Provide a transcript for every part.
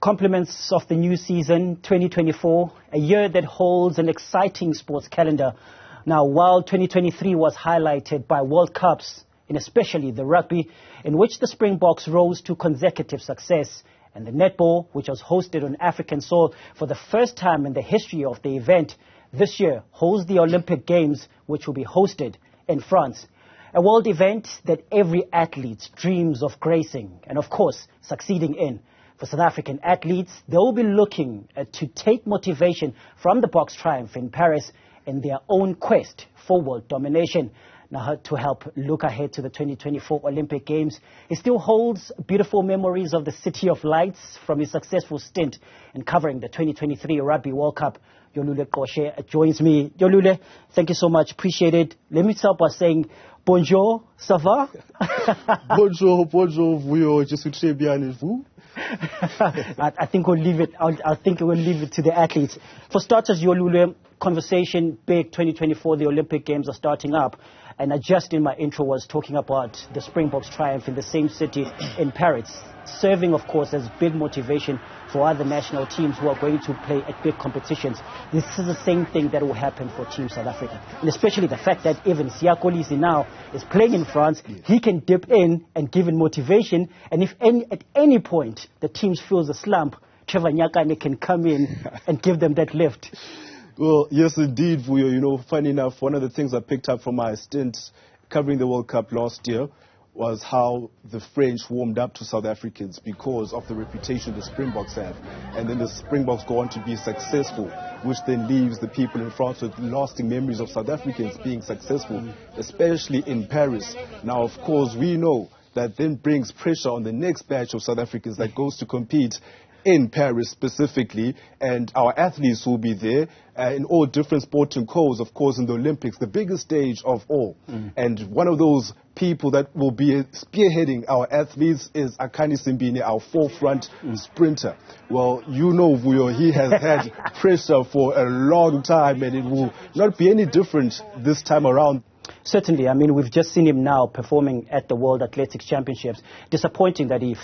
Compliments of the new season, 2024, a year that holds an exciting sports calendar. Now, while 2023 was highlighted by World Cups, and especially the rugby, in which the Springboks rose to consecutive success, and the netball, which was hosted on African soil for the first time in the history of the event, this year holds the Olympic Games, which will be hosted in France. A world event that every athlete dreams of gracing and, of course, succeeding in. For South African athletes, they will be looking to take motivation from the Boks triumph in Paris in their own quest for world domination. Now, to help look ahead to the 2024 Olympic Games, he still holds beautiful memories of the City of Lights from his successful stint in covering the 2023 Rugby World Cup. Yolulwe Qoshe joins me. Yolulwe, thank you so much. Appreciate it. Let me start by saying bonjour, ça va? Bonjour, Vuyo. Je suis très bien, et vous? I think we'll leave it. I think we'll leave it to the athletes. For starters, Yolulwe, conversation big. 2024, the Olympic Games are starting up, and I just in my intro was talking about the Springboks triumph in the same city in Paris, serving, of course, as big motivation for other national teams who are going to play at big competitions. This is the same thing that will happen for Team South Africa, and especially the fact that even Siya Kolisi now is playing in France. He can dip in and give it motivation, and if at any point the team feels a slump, Trevor Nyakane can come in and give them that lift. Well, yes, indeed, Vuyo. You know, funny enough, one of the things I picked up from my stint covering the World Cup last year was how the French warmed up to South Africans because of the reputation the Springboks have. And then the Springboks go on to be successful, which then leaves the people in France with lasting memories of South Africans being successful, especially in Paris. Now, of course, we know that then brings pressure on the next batch of South Africans that goes to compete in Paris specifically, and our athletes will be there in all different sporting codes, of course, in the Olympics, the biggest stage of all. And one of those people that will be spearheading our athletes is Akani Simbine, our forefront sprinter. Well, you know, Vuyo, he has had pressure for a long time, and it will not be any different this time around. Certainly. I mean, we've just seen him now performing at the World Athletics Championships. Disappointing that he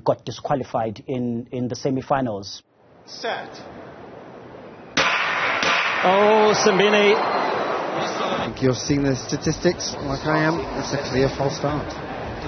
got disqualified in the semi-finals. Set. Oh, Simbine. I think you're seeing the statistics like I am. It's a clear false start.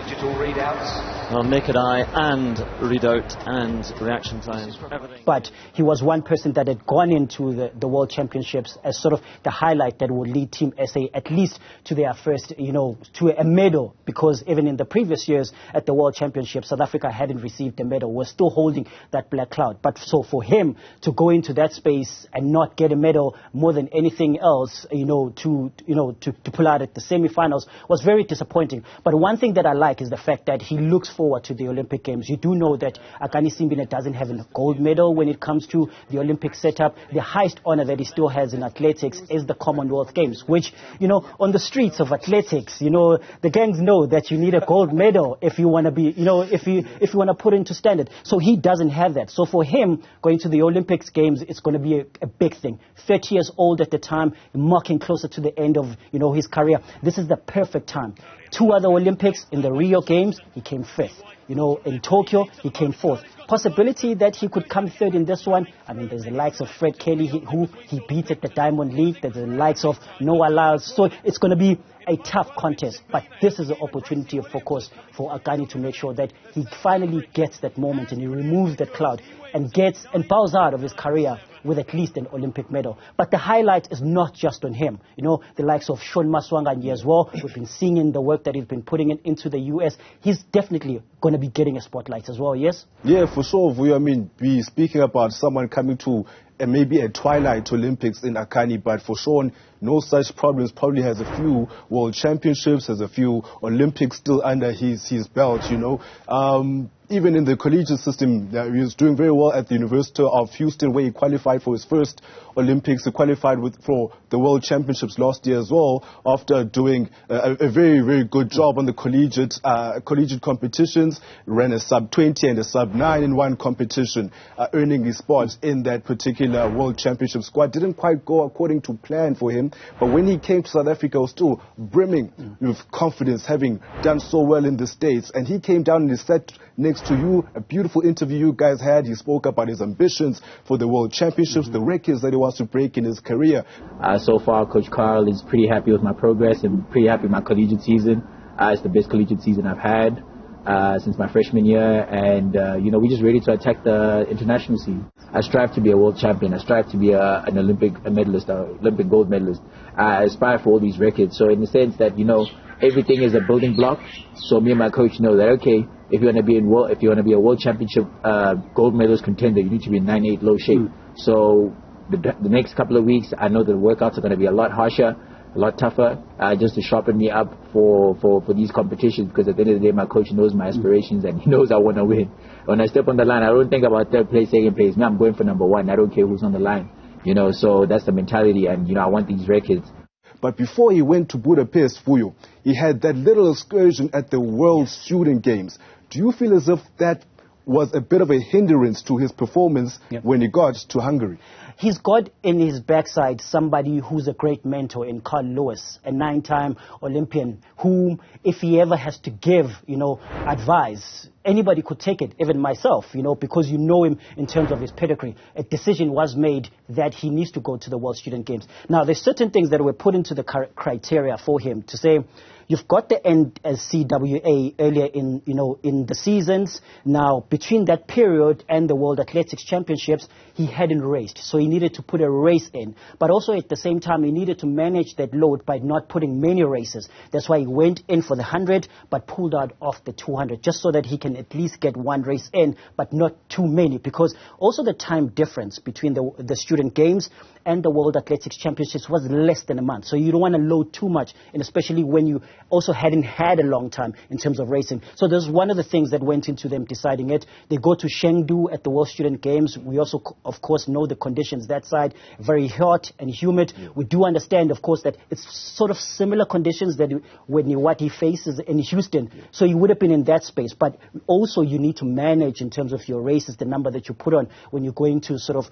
Digital readouts. Well, naked eye and readout and reaction time. Everything. But he was one person that had gone into the World Championships as sort of the highlight that would lead Team SA at least to their first, to a medal, because even in the previous years at the World Championships, South Africa hadn't received a medal. We're still holding that black cloud. But so for him to go into that space and not get a medal more than anything else, to pull out at the semi-finals was very disappointing. But one thing that I like is the fact that he looks forward to the Olympic Games. You do know that Akani Simbine doesn't have a gold medal when it comes to the Olympic setup. The highest honor that he still has in athletics is the Commonwealth Games, which, on the streets of athletics, the gangs know that you need a gold medal if you want to be, if you want to put into standard. So he doesn't have that. So for him, going to the Olympics Games, it's going to be a big thing. 30 years old at the time, marking closer to the end of, his career. This is the perfect time. 2 other Olympics in the Rio Games, he came 5th. In Tokyo, he came 4th. Possibility that he could come 3rd in this one. I mean, there's the likes of Fred Kelly, who he beat at the Diamond League. There's the likes of Noah Lyles. So it's going to be a tough contest. But this is an opportunity, of course, for Akani to make sure that he finally gets that moment and he removes that cloud and bows out of his career with at least an Olympic medal. But the highlight is not just on him. The likes of Shaun Maswanganyi as well. We've been seeing the work that he's been putting into the US. He's definitely going to be getting a spotlight as well, yes? Yeah, for sure, Vuyo. I mean, we're speaking about someone coming to maybe a twilight Olympics in Akani, but for Shaun, no such problems. Probably has a few World Championships, has a few Olympics still under his belt, Even in the collegiate system, he was doing very well at the University of Houston, where he qualified for his first Olympics. He qualified for the World Championships last year as well, after doing a very, very good job on the collegiate competitions. Ran a sub-20 and a sub-9 in one competition, earning his spot in that particular World Championship squad. Didn't quite go according to plan for him, but when he came to South Africa, he was still brimming with confidence, having done so well in the States. And he came down and he sat next next to you. A beautiful interview you guys had. He spoke about his ambitions for the World Championships, the records that he wants to break in his career. So far, Coach Carl is pretty happy with my progress and pretty happy with my collegiate season. It's the best collegiate season I've had since my freshman year, and we're just ready to attack the international scene. I strive to be a world champion. I strive to be an Olympic medalist, Olympic gold medalist. I aspire for all these records. So in the sense that everything is a building block. So me and my coach know that if you want to be a world championship gold medalist contender, you need to be in 9-8 low shape. So the next couple of weeks, I know the workouts are going to be a lot harsher, a lot tougher, just to sharpen me up for these competitions, because at the end of the day, my coach knows my aspirations and he knows I want to win. When I step on the line, I don't think about third place, second place. I'm going for number one. I don't care who's on the line. So that's the mentality, and I want these records. But before he went to Budapest, Vuyo, he had that little excursion at the World Student Games. Do you feel as if that was a bit of a hindrance to his performance when he got to Hungary? He's got in his backside somebody who's a great mentor in Carl Lewis, a 9-time Olympian, whom if he ever has to give, advice, anybody could take it, even myself, because you know him in terms of his pedigree. A decision was made that he needs to go to the World Student Games. Now, there's certain things that were put into the criteria for him to say, you've got the NCWA earlier in the seasons. Now, between that period and the World Athletics Championships, he hadn't raced. So he needed to put a race in. But also at the same time, he needed to manage that load by not putting many races. That's why he went in for the 100, but pulled out of the 200, just so that he can at least get one race in, but not too many. Because also the time difference between the Student Games and the World Athletics Championships was less than a month. So you don't want to load too much, and especially when you also hadn't had a long time in terms of racing. So there's one of the things that went into them deciding it. They go to Chengdu at the World Student Games. We also, of course, know the conditions that side, very hot and humid. We do understand, of course, that it's sort of similar conditions that what he faces in Houston. So he would have been in that space. But also you need to manage in terms of your races, the number that you put on when you're going to sort of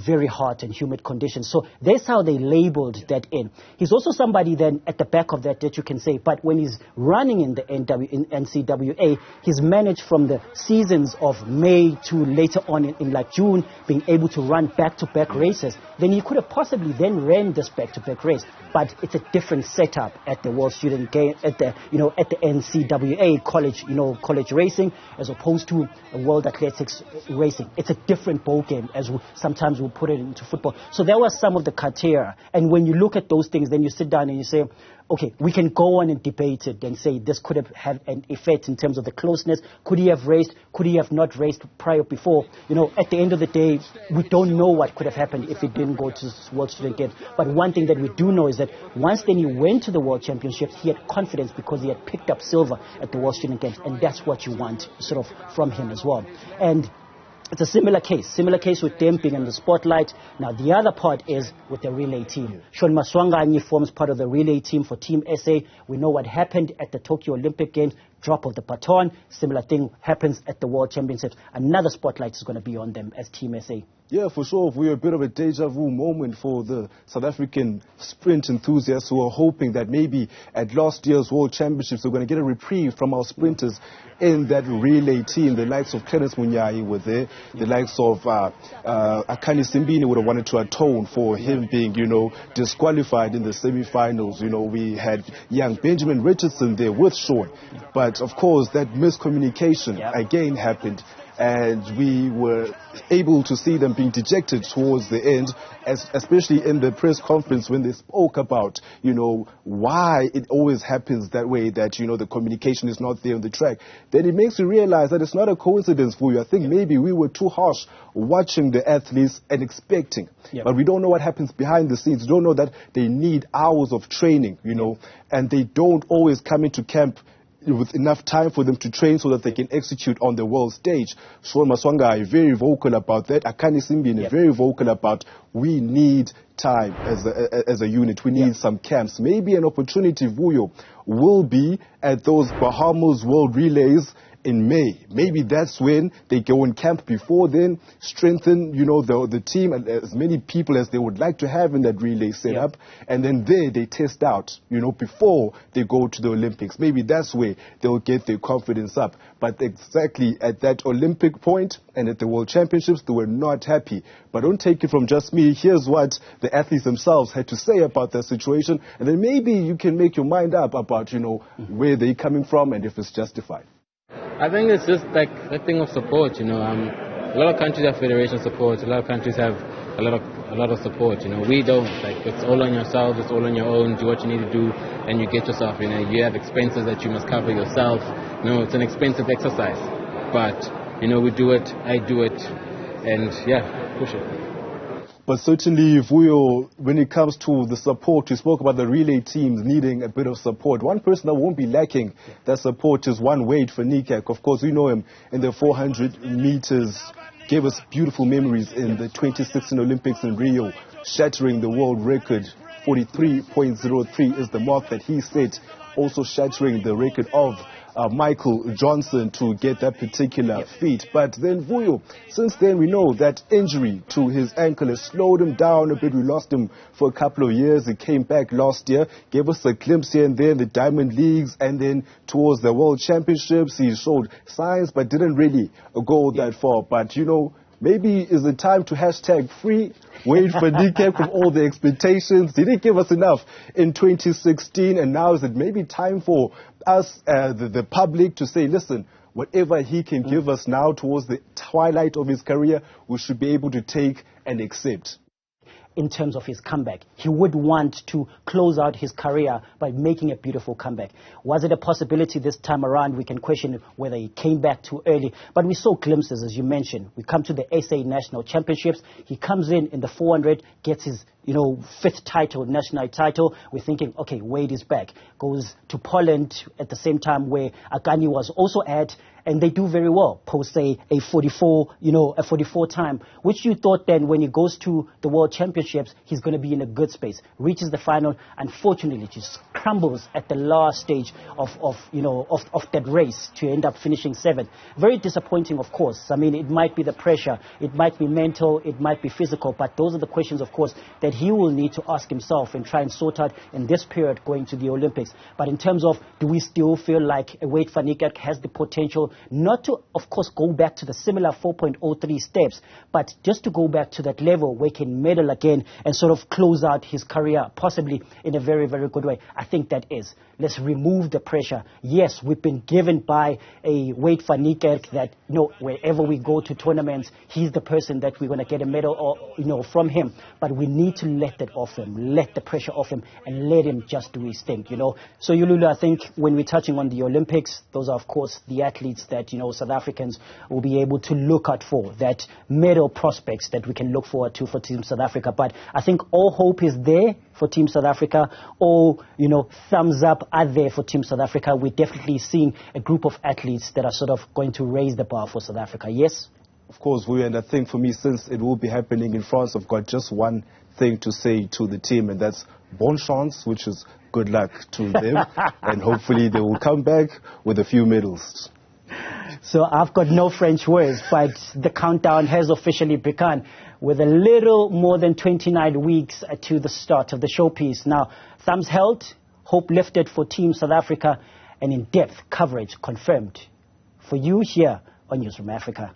very hot and humid conditions. So that's how they labeled that in. He's also somebody then at the back of that you can say, but when he's running in the NCWA, he's managed from the seasons of May to later on in like June, being able to run back-to-back races. Then he could have possibly then ran this back-to-back race, but it's a different setup at the World Student Game, at the NCWA college racing, as opposed to a World Athletics racing. It's a different ball game, as sometimes we'll put it into football. So there were some of the criteria. And when you look at those things, then you sit down and you say, okay, we can go on and debate it and say this could have had an effect in terms of the closeness. Could he have raced? Could he have not raced before? At the end of the day, we don't know what could have happened if he didn't go to World Student Games. But one thing that we do know is that once then he went to the World Championships, he had confidence because he had picked up silver at the World Student Games. And that's what you want sort of from him as well. And it's a similar case with them being in the spotlight. Now, the other part is with the relay team. Shaun Maswanganyi forms part of the relay team for Team SA. We know what happened at the Tokyo Olympic Games, drop of the baton. Similar thing happens at the World Championships. Another spotlight is going to be on them as Team SA. Yeah, for sure. We're a bit of a deja vu moment for the South African sprint enthusiasts who are hoping that maybe at last year's World Championships we're going to get a reprieve from our sprinters in that relay team. The likes of Clarence Munyai were there. The likes of Akani Simbini would have wanted to atone for him being, disqualified in the semi-finals. We had young Benjamin Richardson there with Shaun. But, of course, that miscommunication again happened. And we were able to see them being dejected towards the end, especially in the press conference when they spoke about, why it always happens that way, that, the communication is not there on the track. Then it makes you realize that it's not a coincidence for you. I think maybe we were too harsh watching the athletes and expecting. But we don't know what happens behind the scenes. We don't know that they need hours of training, and they don't always come into camp with enough time for them to train so that they can execute on the world stage. Shaun Maswanganyi very vocal about that. Akani Simbine very vocal about we need time as a unit. We need some camps. Maybe an opportunity, Vuyo, will be at those Bahamas World Relays in May. Maybe that's when they go in camp before then, strengthen, the team and as many people as they would like to have in that relay setup. And then there they test out, before they go to the Olympics. Maybe that's where they'll get their confidence up. But exactly at that Olympic point and at the World Championships, they were not happy. But don't take it from just me. Here's what the athletes themselves had to say about that situation. And then maybe you can make your mind up about, where they're coming from and if it's justified. I think it's just like a thing of support, A lot of countries have federation support. A lot of countries have a lot of support, We don't. Like, it's all on yourself. It's all on your own. Do what you need to do, and you get yourself. You have expenses that you must cover yourself. It's an expensive exercise, but we do it. I do it, and push it. But certainly, Vuyo, when it comes to the support, you spoke about the relay teams needing a bit of support. One person that won't be lacking that support is one Wade Fanikak. Of course, we know him in the 400 meters. Gave us beautiful memories in the 2016 Olympics in Rio, shattering the world record. 43.03 is the mark that he set, also shattering the record of Michael Johnson to get that particular feat. But then Vuyo, since then we know that injury to his ankle has slowed him down a bit. We lost him for a couple of years. He came back last year, gave us a glimpse here and there in the Diamond Leagues, and then towards the World Championships he showed signs but didn't really go that far. But maybe is it time to hashtag free Wade Fanikak from all the expectations? He didn't give us enough in 2016, and now is it maybe time for us, the public, to say, listen, whatever he can give us now towards the twilight of his career, we should be able to take and accept. In terms of his comeback, he would want to close out his career by making a beautiful comeback. Was it a possibility this time around? We can question whether he came back too early, but we saw glimpses, as you mentioned. We come to the SA National Championships. He comes in the 400, gets his fifth title, national title. We're thinking, okay, Wade is back. Goes to Poland at the same time where Agani was also at, and they do very well. Post a 44 time, which you thought then when he goes to the World Championships, he's going to be in a good space. Reaches the final, unfortunately, just crumbles at the last stage of that race to end up finishing 7th. Very disappointing, of course. I mean, it might be the pressure, it might be mental, it might be physical, but those are the questions, of course, that he will need to ask himself and try and sort out in this period going to the Olympics. But in terms of, do we still feel like Wade Fanikak has the potential not to, of course, go back to the similar 4.03 steps, but just to go back to that level where he can medal again and sort of close out his career, possibly in a very, very good way? I think that is. Let's remove the pressure. Yes, we've been given by a Wade Fanikak that, wherever we go to tournaments, he's the person that we're going to get a medal from him. But we need to let that off him, let the pressure off him, and let him just do his thing, So, Yolulwe, I think when we're touching on the Olympics, those are, of course, the athletes that, South Africans will be able to look out for, that medal prospects that we can look forward to for Team South Africa. But I think all hope is there for Team South Africa. All, thumbs up are there for Team South Africa. We're definitely seeing a group of athletes that are sort of going to raise the bar for South Africa. Yes? Of course, and I think for me, since it will be happening in France, I've got just one thing to say to the team, and that's bon chance, which is good luck to them. And hopefully they will come back with a few medals. So I've got no French words, but the countdown has officially begun with a little more than 29 weeks to the start of the showpiece. Now, thumbs held, hope lifted for Team South Africa, and in-depth coverage confirmed for you here on Newzroom Afrika.